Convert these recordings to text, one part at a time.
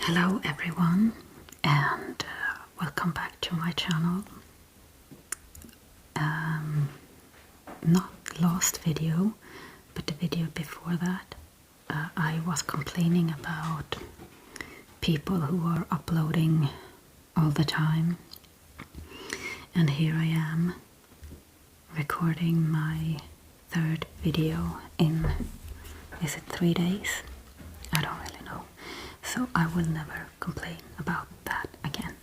Hello everyone, and welcome back to my channel. Not last video, but the video before that, I was complaining about people who are uploading all the time, and here I am recording my third video in, is it 3 days? I don't really know. So I will never complain about that again.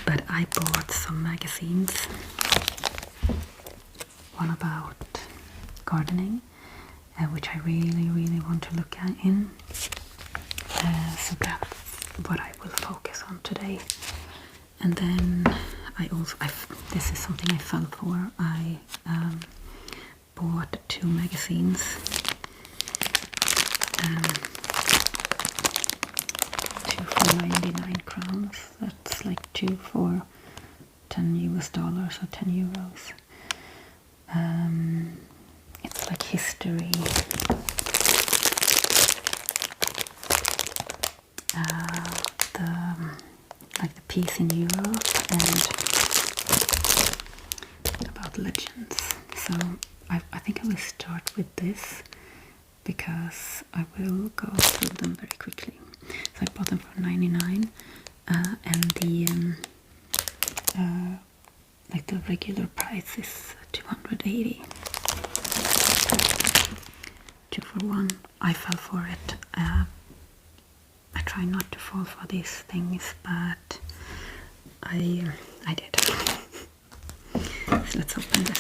But I bought some magazines. One about gardening, which I really want to look at in. So that's what I will focus on today. And then this is something I fell for. I bought 2 magazines. 2 for 99 crowns. That's like 2 for $10 US or 10 euros. It's like history, the peace in Europe, and about legends. So I think I will start with this because I will go through them very quickly. So I bought them for 99, and the like the regular price is 280. 2 for 1. I fell for it. I try not to fall for these things, but I did. So let's open this.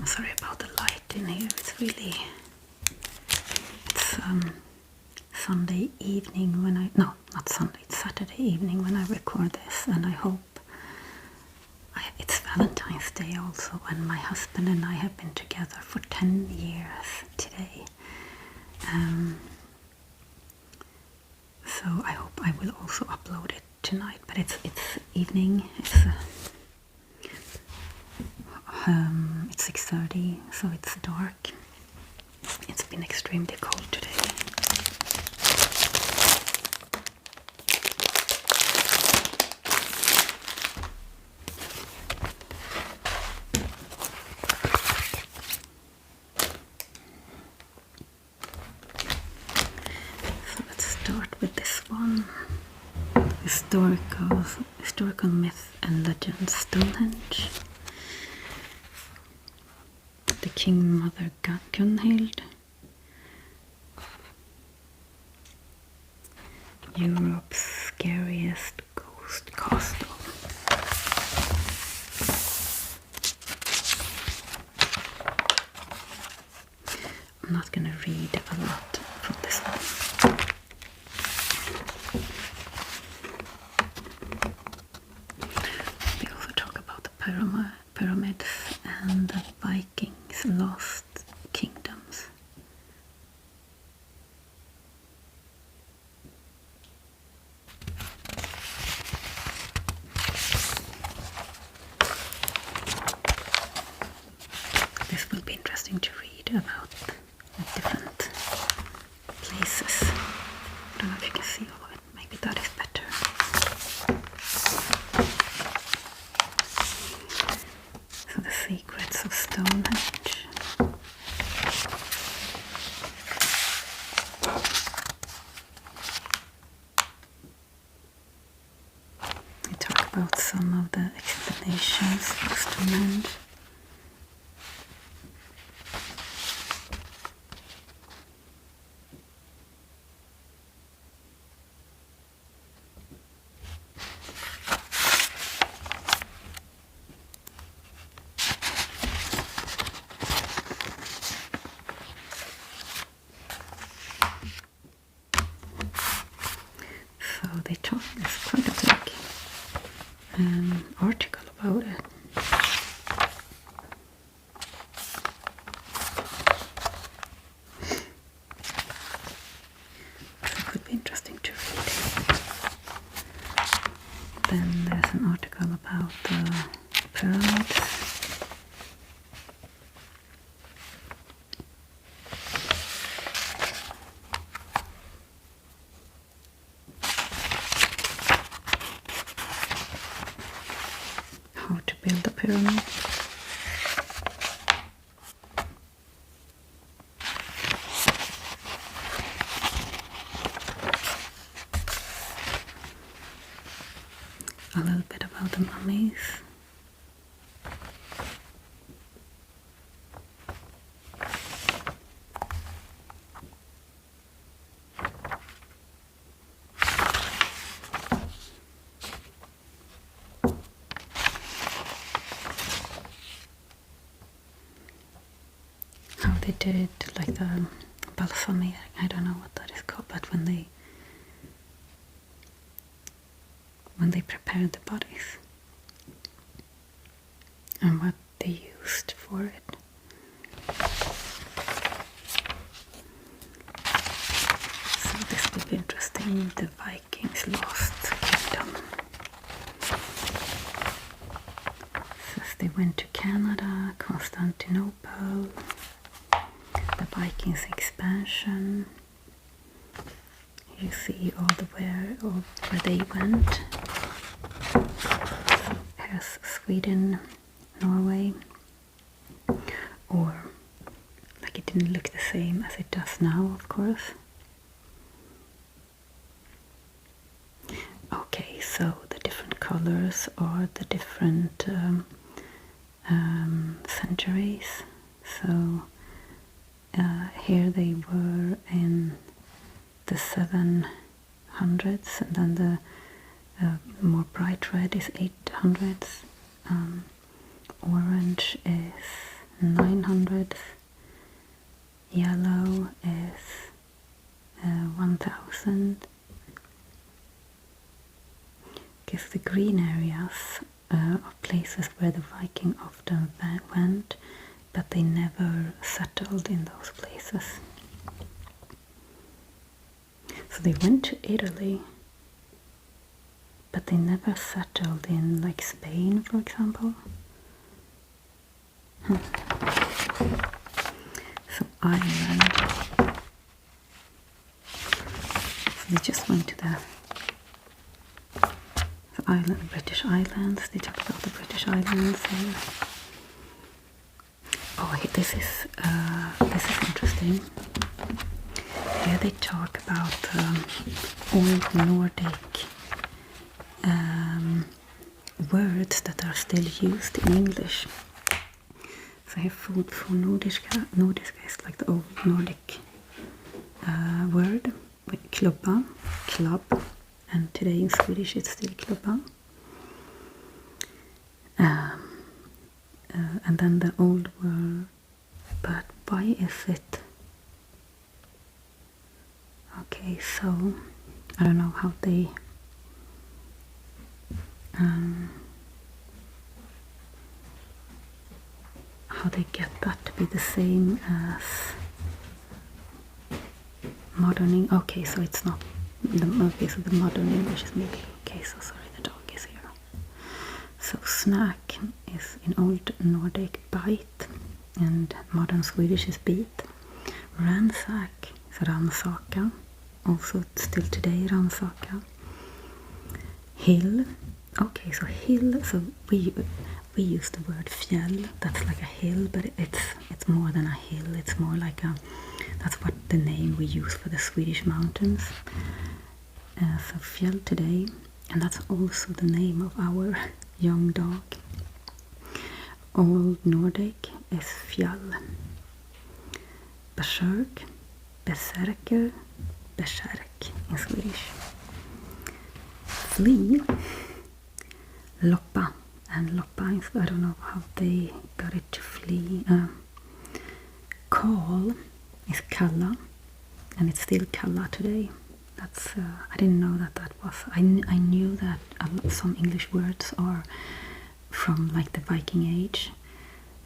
Sorry about the light in here. It's really, it's Sunday evening when not Sunday, it's Saturday evening when I record this, and I hope it's Valentine's Day also, and my husband and I have been together for 10 years today. So I hope I will also upload it tonight, but it's evening. It's 6:30, so it's dark. It's been extremely cold today. So let's start with this one. Historical myth and legends, Stonehenge. The King Mother Gunhild, Europe's scariest ghost castle. I'm not going to read a lot from this one. We also talk about the pyramids and the Vikings' lost kingdoms. This will be interesting to read about the different places. I don't know if you can see all of it. Maybe that is better. So the secrets of Stonehenge. We talk about some of the explanations of Stonehenge. So they talk, there's quite a big article about it. So it could be about the mummies. How they did like the balsamering, I don't know what that is called, but when they prepared the bodies and what they used for it. So this will be interesting. The Vikings lost kingdom. Says they went to Canada, Constantinople, the Vikings expansion. You see all the where they went. Here's Sweden, Norway, or like it didn't look the same as it does now, of course. Okay, so the different colors are the different centuries. So here they were in the 700s, and then the more bright red is 800s, orange is 900s, yellow is 1000. Because the green areas are places where the Viking often went, but they never settled in those places. So they went to Italy, but they never settled in like Spain, for example. So Ireland. So they just went to the island, British Islands. They talk about the British Islands here. Oh, this is interesting. Here they talk about old Nordic words that are still used in English. So here food for nordiska is like the old Nordic word, with klubba, club, and today in Swedish it's still klubba. And then the old word, but why is it? Okay, so I don't know how they get that to be the same as modern. Okay, so it's not okay. So the modern English is maybe okay. So sorry, the dog is here. So snack is in old Nordic bite, and modern Swedish is bit. Ransack is ransaka, also still today ransaka. Hill, okay, so hill. So we use the word fjäll. That's like a hill, but it's more than a hill. It's more like a. That's what the name we use for the Swedish mountains. So fjäll today, and that's also the name of our young dog. Old Nordic is fjäll. Berserk, berserker, berserk in Swedish. Flee, loppa, and loppa, I don't know how they got it to flee. Call is kalla, and it's still kalla today. That's I didn't know that was. I knew that some English words are from like the Viking age,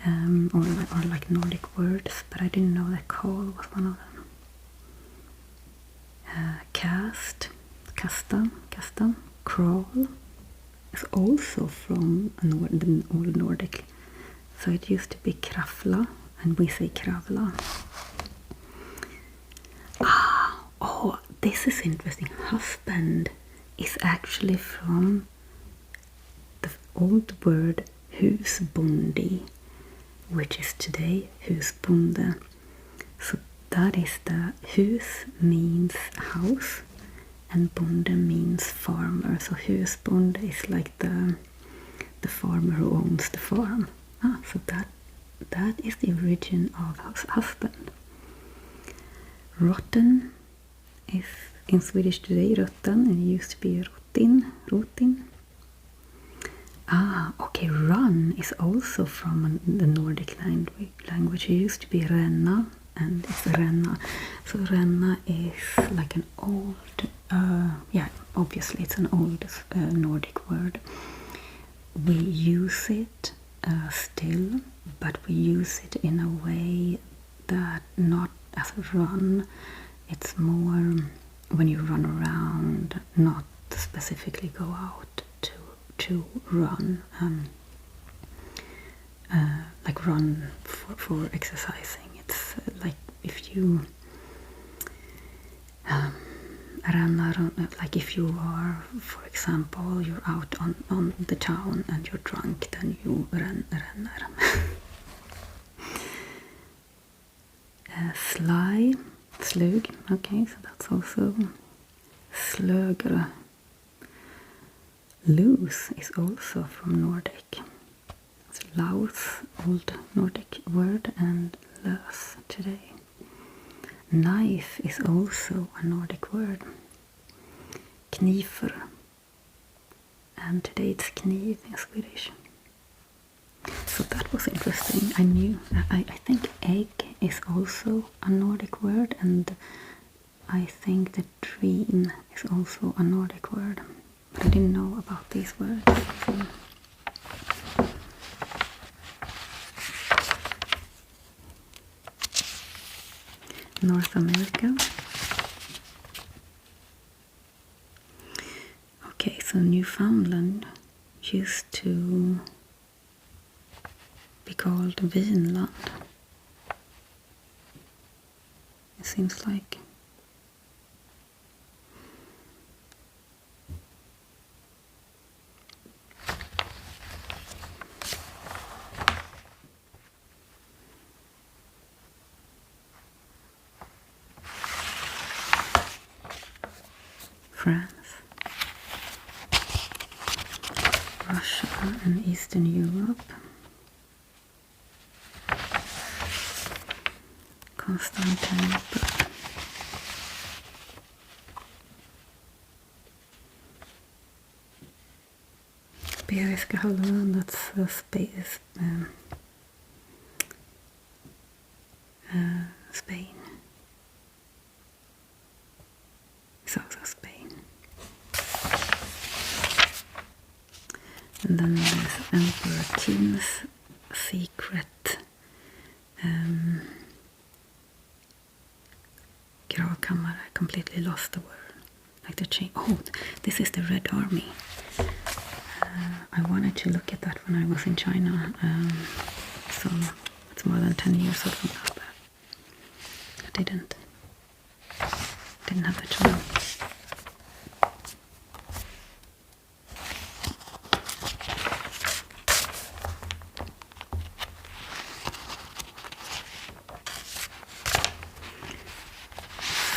or like Nordic words, but I didn't know that call was one of them. Cast, kasta, crawl is also from the old Nordic. So it used to be krafla, and we say kravla. Oh, this is interesting. Husband is actually from the old word husbondi, which is today husbonde. So that is the hus means house, and bonde means farmer. So husbonde is like the the farmer who owns the farm. So that is the origin of husband. Rotten is in Swedish today rutten, and it used to be rotin. Okay, run is also from the Nordic language. It used to be renna, and it's renna. So renna is like an old, obviously it's an old Nordic word. We use it still, but we use it in a way that not as a run. It's more when you run around, not specifically go out to run, like run for exercising. It's like if you like if you are, for example, you're out on the town and you're drunk, then you renner. Slug, okay, so that's also slögre. Loose is also from Nordic. It's Laos, old Nordic word, and lös today. Knife is also a Nordic word. Knifer. And today it's kniv in Swedish. So that was interesting. I think egg is also a Nordic word, and I think that dream is also a Nordic word. But I didn't know about these words. So. North America. Okay, so Newfoundland used to be called Vinland. It seems like. France, Russia and Eastern Europe, Constantinople, Iberiska halvön, that's Spain. It's also Spain. And then there's Emperor Qin's secret gravkammare. I completely lost the word. Like the chain. Oh, this is the Red Army. I wanted to look at that when I was in China. So it's more than 10 years ago now, but I didn't have the time.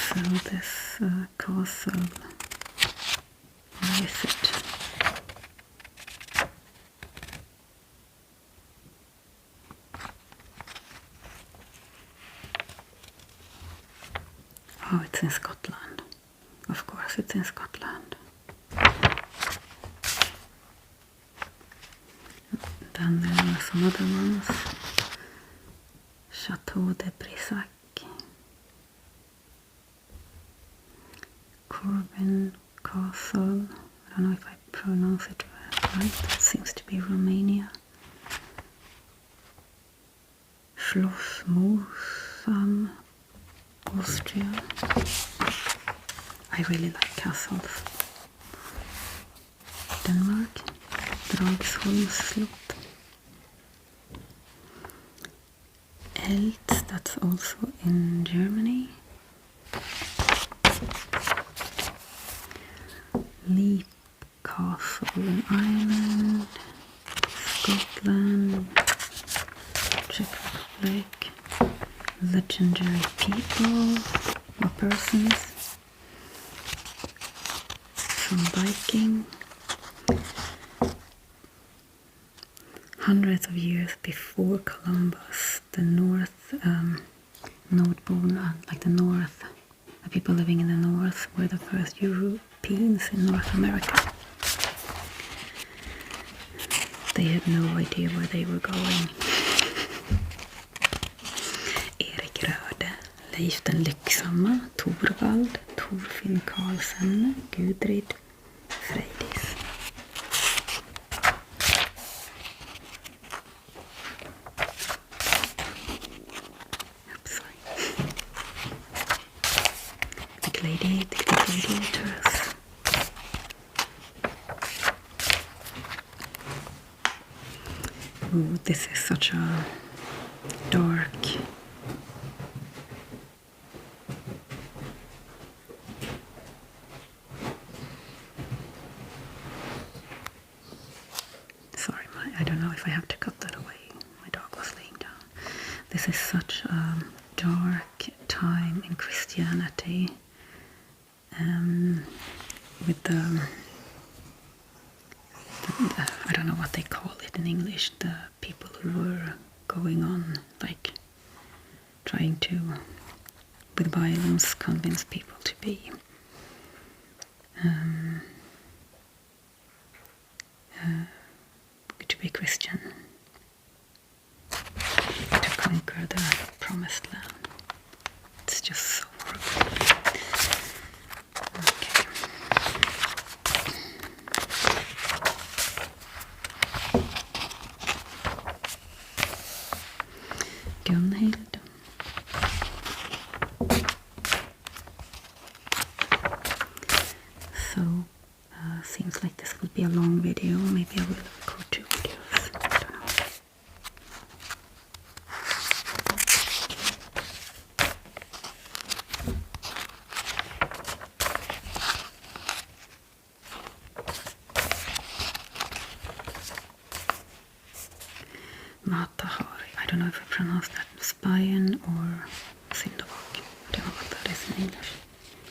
So this castle, where is it? Oh, it's in Scotland. Of course, it's in Scotland. Then there are some other ones. Chateau de Brissac. Corbin Castle. I don't know if I pronounce it right. It seems to be Romania. Schloss Mosam, Austria. I really like castles. Denmark. Dragsholm slot. Elst, that's also in Germany. Leap Castle in Ireland, Scotland, Czech Republic, legendary people or persons, some biking, hundreds of years before Columbus, the the people living in the north were the first Europeans in North America. They had no idea where they were going. Erik Röde, Leif den Lycksamma, Torvald, Torfinn Karlsson, Gudrid, Freydis. The gladiators. Oh, this is such a dark sorry, I don't know if I have to cut that away. My dog was laying down. This is such a dark time in Christianity. With the I don't know what they call it in English, the people who were going on, like trying to, with violence, convince people to be Christian, to conquer the promised land. It's just so horrible. Gunhild. So, seems like this would be a long video. Maybe I will record 2 videos. I don't know. Matahari. I don't know if I pronounced that Spion or Sindavak. I don't know what that is in English.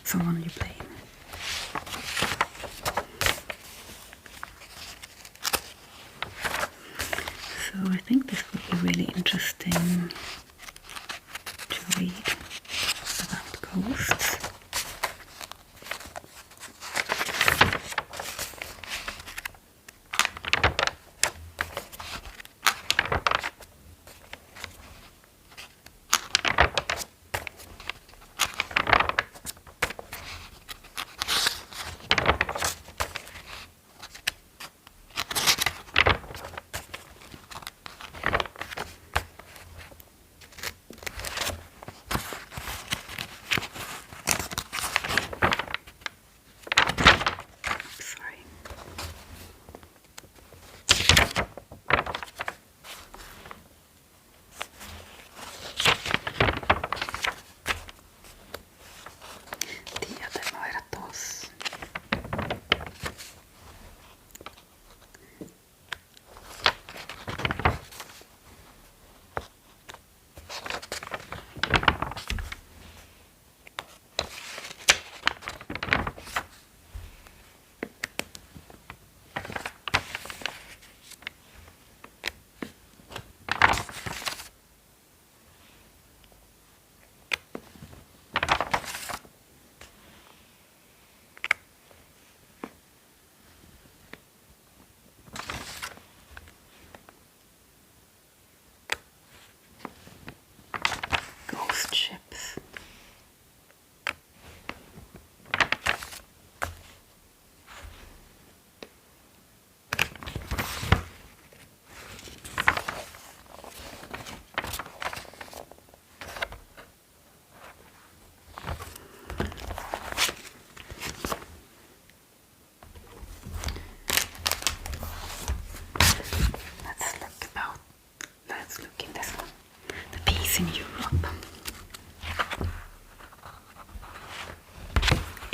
Someone you play. So I think this would be really interesting to read about ghosts. Ships. Let's look in this one. The peace in Europe.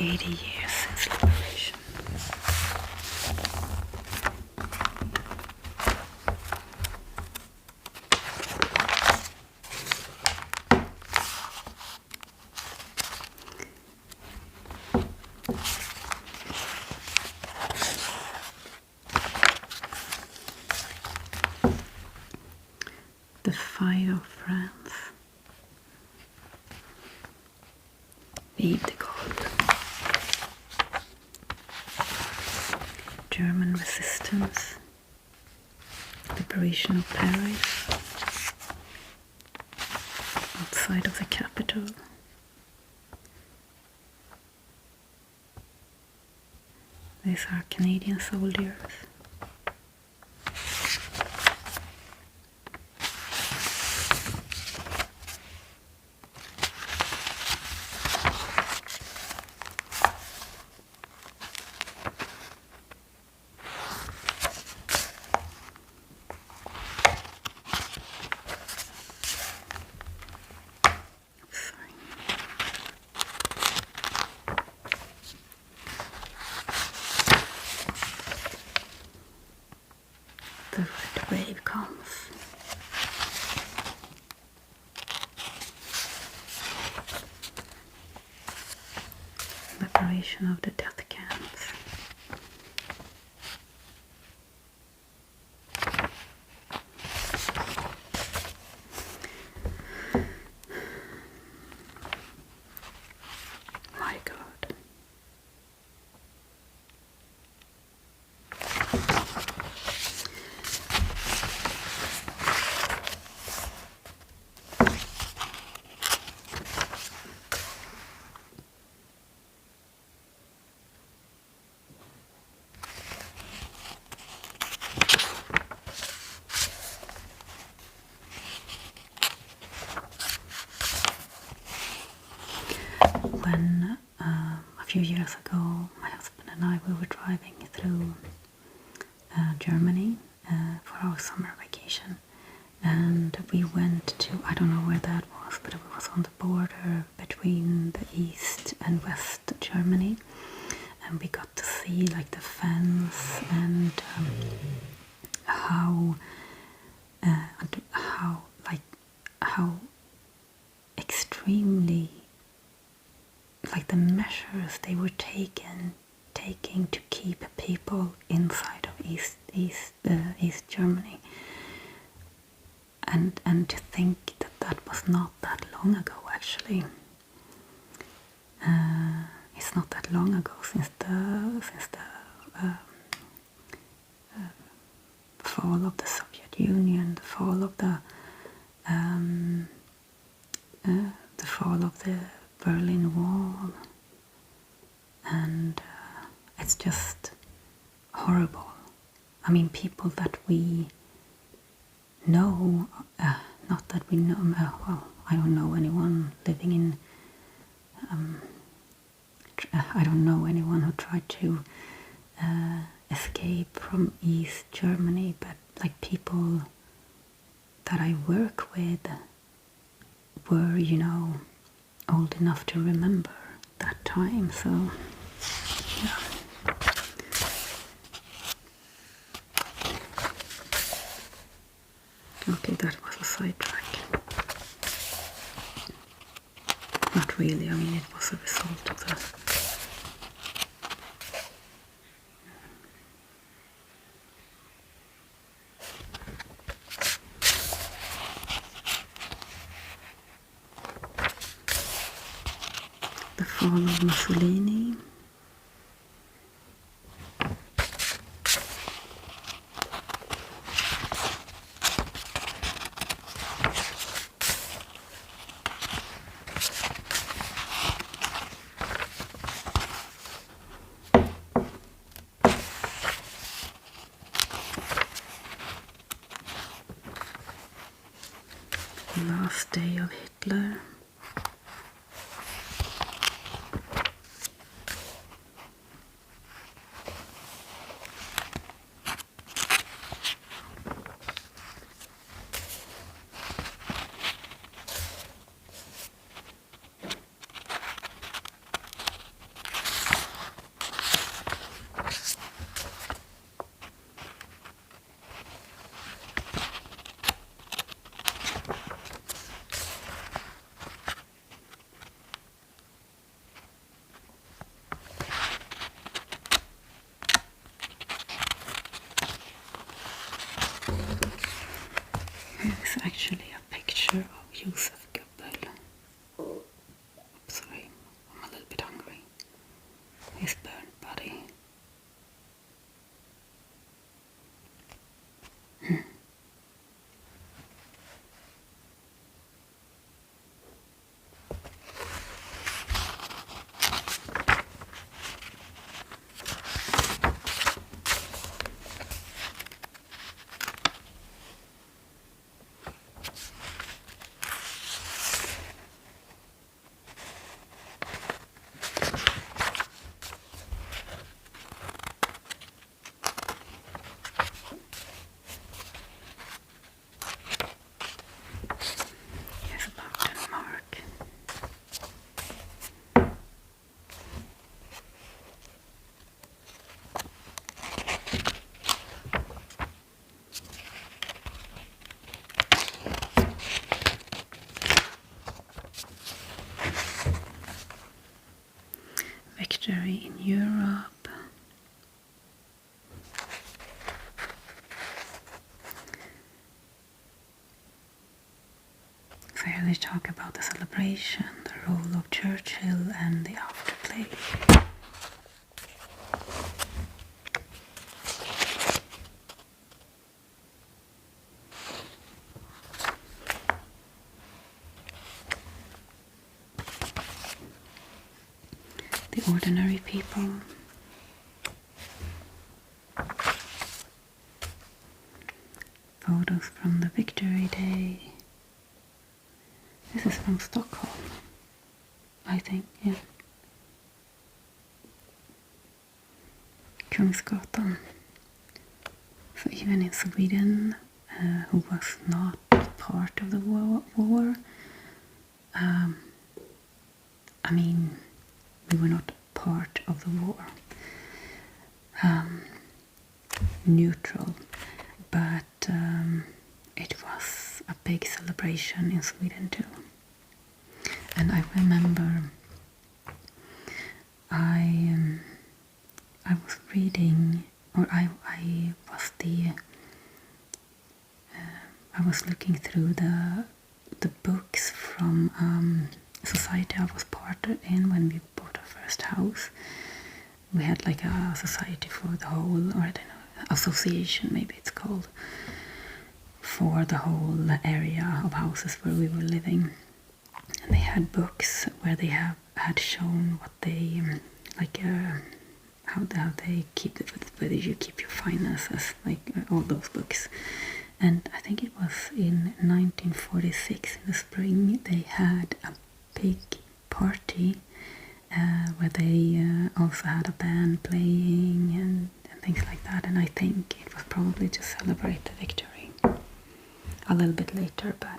80 years since liberation. Fire of France. Vive de Gaulle. German resistance. Liberation of Paris. Outside of the capital. These are Canadian soldiers. The red wave comes. Liberation of the death camps. My God. When a few years ago my husband and I, we were driving through Germany for our summer vacation, and we went to, I don't know where that was, but it was on the border between the East and West Germany, and we got to see like the fence and how extremely, like the measures they were taking to keep people inside of East Germany, and to think that was not that long ago. Actually, it's not that long ago since the fall of the Soviet Union, the fall of the Berlin Wall, and it's just horrible. I mean, people that we know, not that we know, well, I don't know anyone living in, I don't know anyone who tried to escape from East Germany, but like people that I work with were, you know, old enough to remember that time, so yeah. Okay, that was a sidetrack. Not really, I mean, it was a result of that. The fall of Mussolini. Last day of Hitler. victory in Europe. So here they talk about the celebration, the role of Churchill and the afterplay. The ordinary people. Photos from the Victory Day. This is from Stockholm, I think, yeah. Kungsgatan. So even in Sweden, who was not part of the war, I mean, we were not part of the war, neutral, but it was a big celebration in Sweden too. And I remember I was reading, or I was looking through the books from society I was part in when we bought our first house. We had like a society for the whole, or I don't know, association maybe it's called, for the whole area of houses where we were living. And they had books where they had shown what they like, how they keep it, whether you keep your finances, like all those books. And I think it was in 1946 in the spring they had a big party where they also had a band playing and things like that. And I think it was probably to celebrate the victory a little bit later, but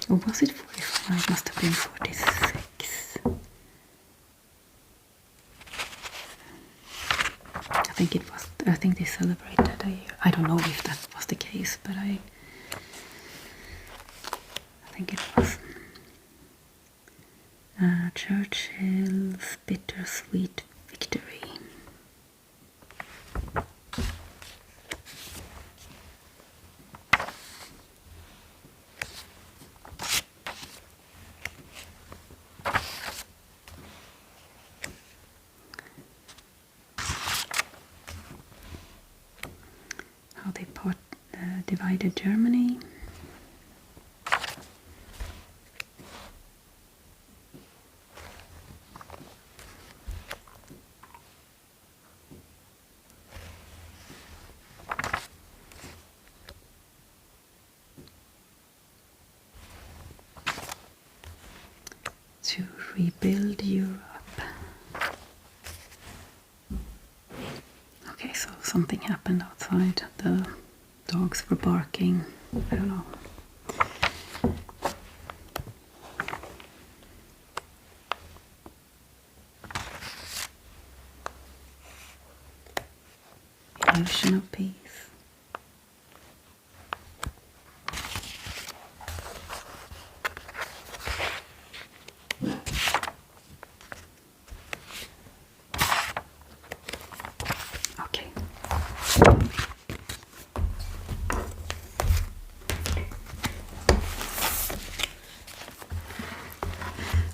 or was it 45? It must have been 46. I think they celebrated a year. I don't know if that was the case, but I think it was. Churchill's bittersweet victory. How they divided Germany. To rebuild Europe. Okay, so something happened outside. The dogs were barking. I don't know. Illusion of peace.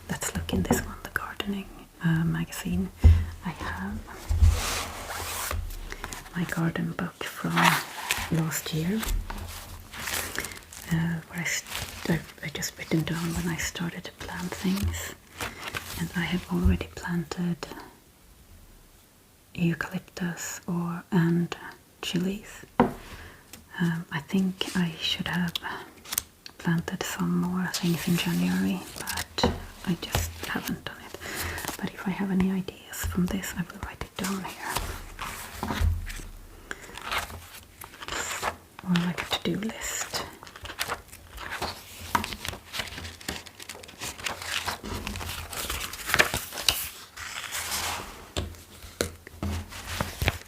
Let's look in this one, the gardening magazine. I have my garden book from last year, where I just written down when I started to plant things, and I have already planted eucalyptus and chilies. I think I should have planted some more things in January, but I just haven't done it. But if I have any ideas from this, I will write it down here. Or like a to-do list.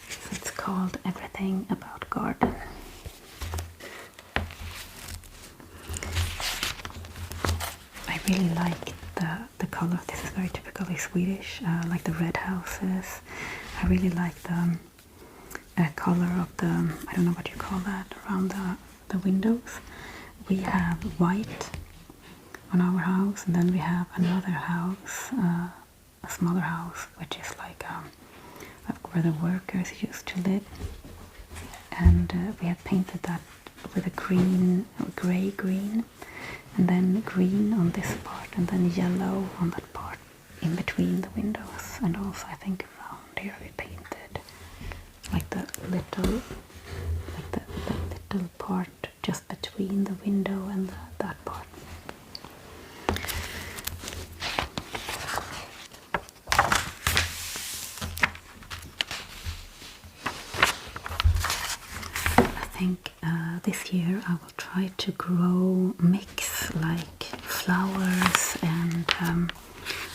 So it's called Everything About Garden. I really like the color. This is very typically Swedish, like the red houses. I really like the color of the, I don't know what you call that, around the windows. We have white on our house, and then we have another house, a smaller house, which is like where the workers used to live, and we have painted that with a green, grey green, and then green on this part, and then yellow on that part in between the windows. And also I think around here we painted like the little part just between the window and that part. I think this year I will try to mix like flowers and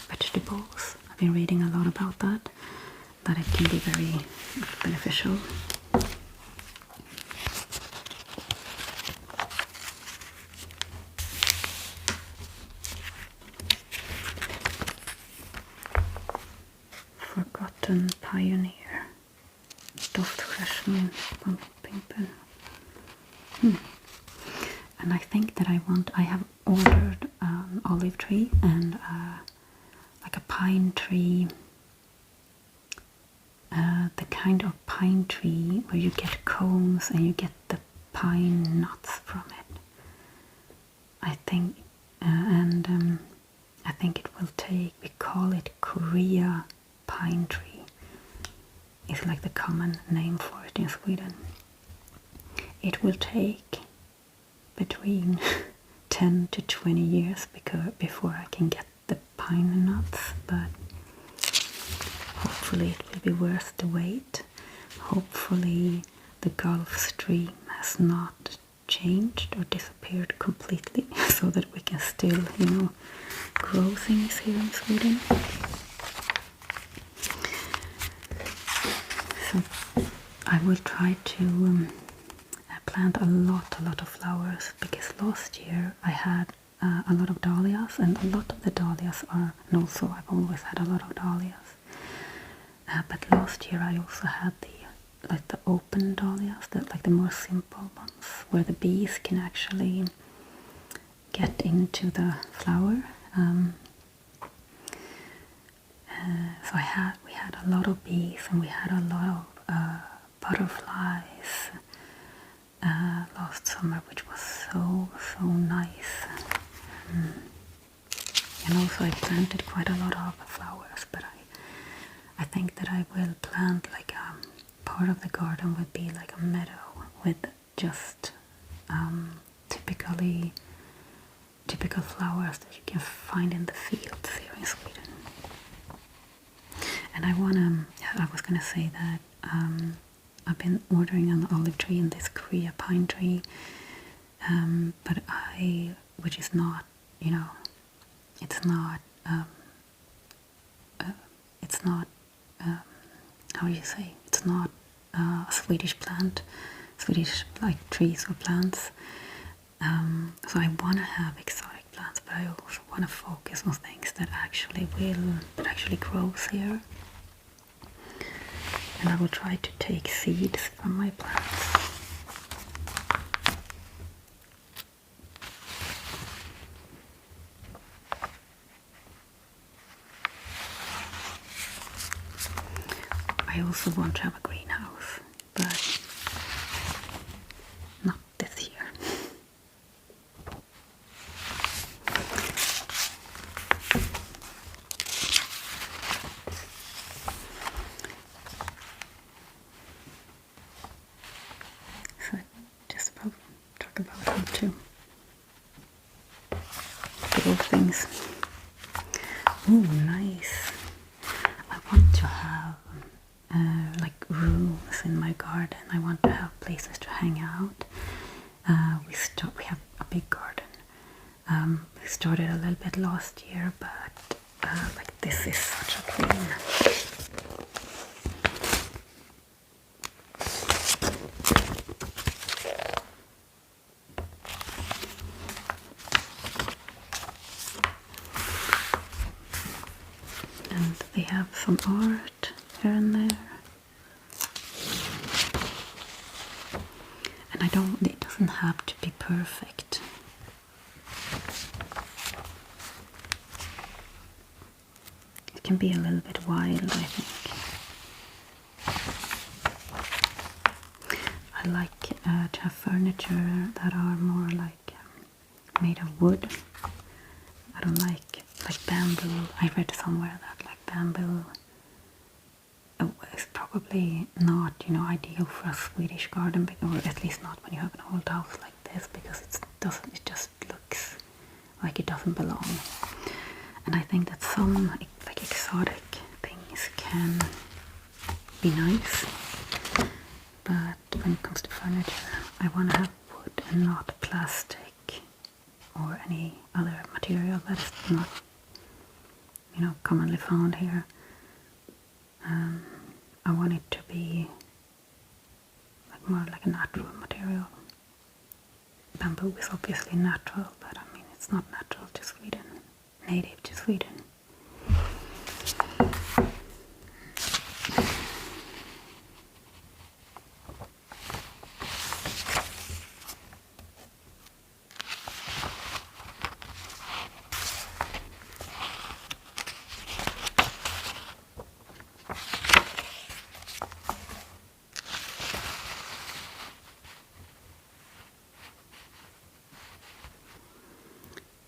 vegetables. I've been reading a lot about that it can be very beneficial. Forgotten Pioneer, Doftfreshen Pumpen. And I think that I have ordered an olive tree and like a pine tree, the kind of pine tree where you get cones and you get the pine nuts from it. I think, I think it will take, we call it Korea pine tree. It's like the common name for it in Sweden. It will take between 10 to 20 years before I can get the pine nuts, but hopefully it will be worth the wait. Hopefully the Gulf Stream has not changed or disappeared completely so that we can still, grow things here in Sweden. So I will try to plant a lot of flowers, because last year I had a lot of dahlias, and a lot of the dahlias are, and also I've always had a lot of dahlias, but last year I also had the open dahlias, like the more simple ones, where the bees can actually get into the flower. So we had a lot of bees, and we had a lot of butterflies last summer, which was so nice. And also I planted quite a lot of flowers, but I think that I will plant like part of the garden would be like a meadow with just typical flowers that you can find in the fields here in Sweden. And I was gonna say that I've been ordering an olive tree and this Korea pine tree, but which is not, it's not, how do you say, it's not a Swedish plant, Swedish like trees or plants. So I want to have exotic plants, but I also want to focus on things that actually grows here. And I will try to take seeds from my plants. I also want to have a greenhouse, but not this year. So just talk about how to grow things. Oh, nice. I want to have like rooms in my garden. I want to have places to hang out. We have a big garden. We started a little bit last year, but like this is such a dream. we have some art here and there. And it doesn't have to be perfect. It can be a little bit wild, I think. I like to have furniture that are more like made of wood. I don't like bamboo. I read somewhere that like bamboo is probably not, you know, ideal for a Swedish garden, or at least not when you have an old house like this, because it just looks like it doesn't belong. And I think that some like exotic things can be nice, but when it comes to furniture, I want to have wood and not plastic or any other material that is not, you know, commonly found here. I want it to be like more like a natural material. Bamboo is obviously natural, but I mean it's not natural to Sweden, native to Sweden.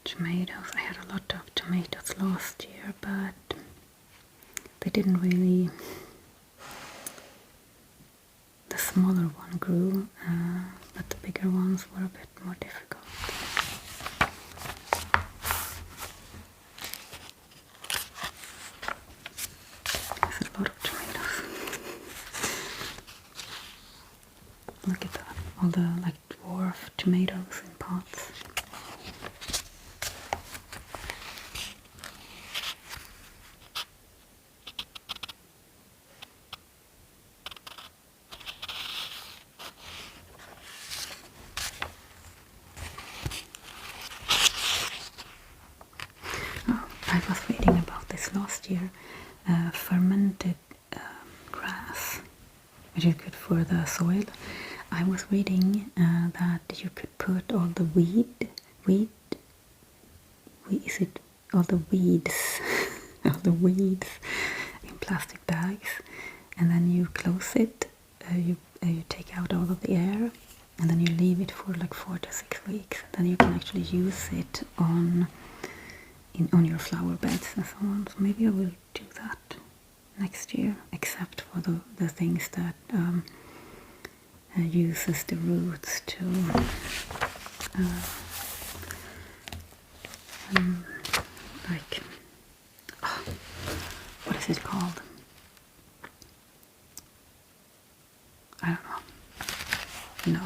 Tomatoes. I had a lot of tomatoes last year, but they didn't really. The smaller one grew, but the bigger ones were a bit more difficult. There's a lot of tomatoes. Look at that, all the like dwarf tomatoes in pots. I was reading about this last year, fermented grass, which is good for the soil. I was reading that you could put all the all the weeds, all the weeds in plastic bags, and then you close it, you take out all of the air, and then you leave it for like 4 to 6 weeks. Then you can actually use it on your flower beds and so on. So maybe I will do that next year, except for the things that uses the roots to like what is it called? I don't know. No.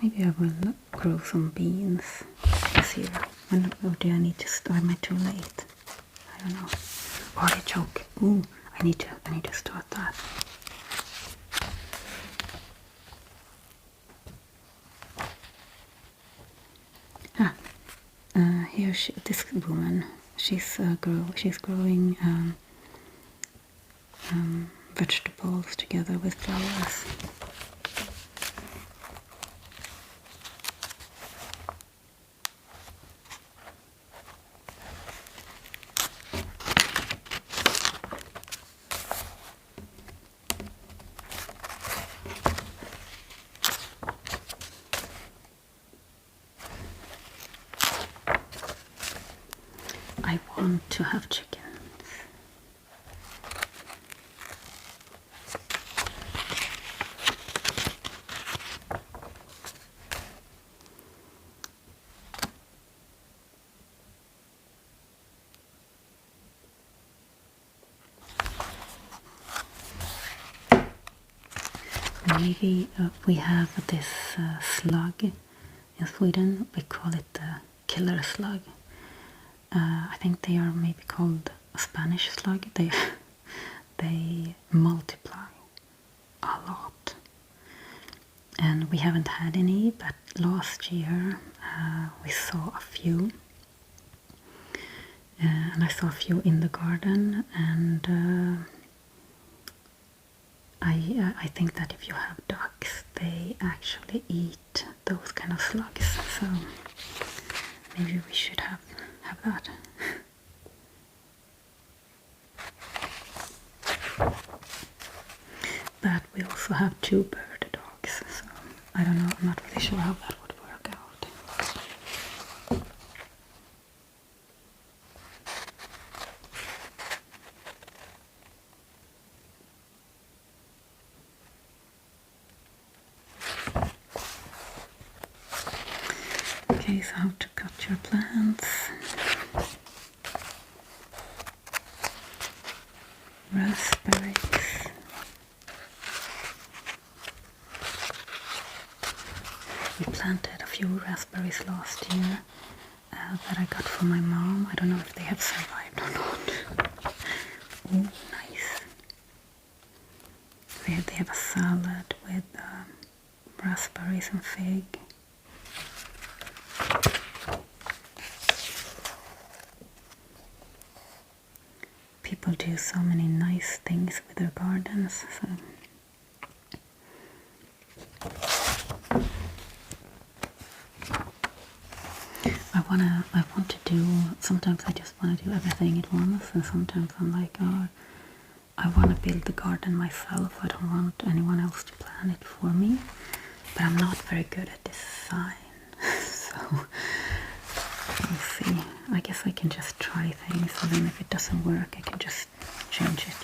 Maybe I will grow some beans this year. Or do I need to start? Am I too late? I don't know. Artichoke. Ooh, I need to start that. Here this woman, she's growing vegetables together with flowers. I want to have chickens. Maybe we have this slug in Sweden. We call it the killer slug. I think they are maybe called a Spanish slug. They multiply a lot, and we haven't had any, but last year we saw a few, and I saw a few in the garden, and I think that if you have ducks, they actually eat those kind of slugs, so maybe we should have that. But we also have 2 bird dogs, so I don't know, I'm not really sure how that would work out. Okay, so how to cut your plants. Raspberries. We planted a few raspberries last year that I got from my mom. I don't know if they have survived or not. Oh, nice. They have a salad with raspberries and fig. People do so many nice things with their gardens. So. I want to do, sometimes I just want to do everything at once, and sometimes I'm like, oh, I want to build the garden myself. I don't want anyone else to plan it for me. But I'm not very good at design, so we'll see. I guess I can just try things, and then if it doesn't work, I can just change it.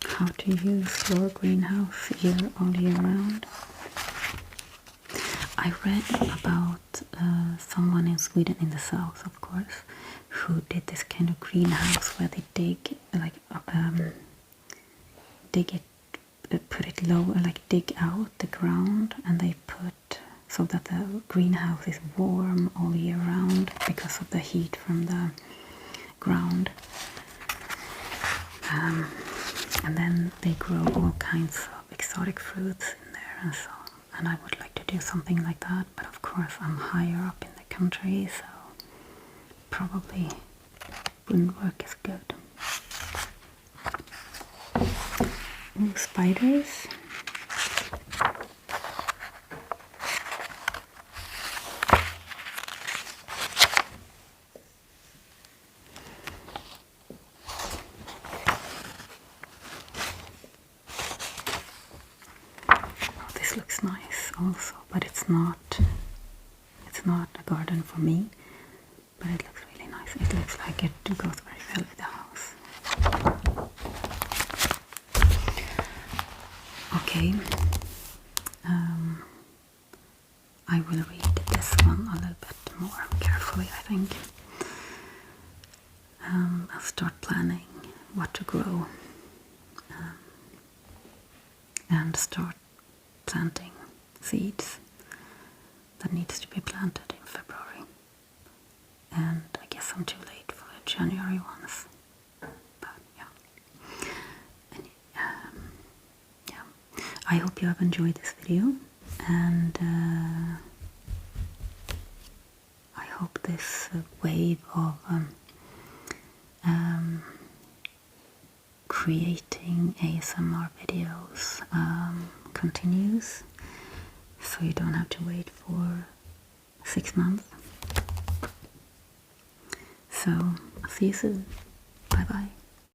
How to use your greenhouse all year round. I read about someone in Sweden, in the south of course, who did this kind of greenhouse where they dig dig out the ground, and they put so that the greenhouse is warm all year round because of the heat from the ground. And then they grow all kinds of exotic fruits in there and so on. And I would like to do something like that, but of course I'm higher up in the country, so probably wouldn't work as good. Ooh, spiders. This looks nice also, but it's not a garden for me, but it looks really nice. It looks like it goes very well with the house. Okay, I will read this one a little bit more carefully, I think. I'll start planning what to grow and start planting seeds that needs to be planted in February. And I guess I'm too late for the January ones. But yeah. And, yeah. I hope you have enjoyed this video, and I hope this wave of creating ASMR videos continues, so you don't have to wait for 6 months. So I'll see you soon. Bye bye.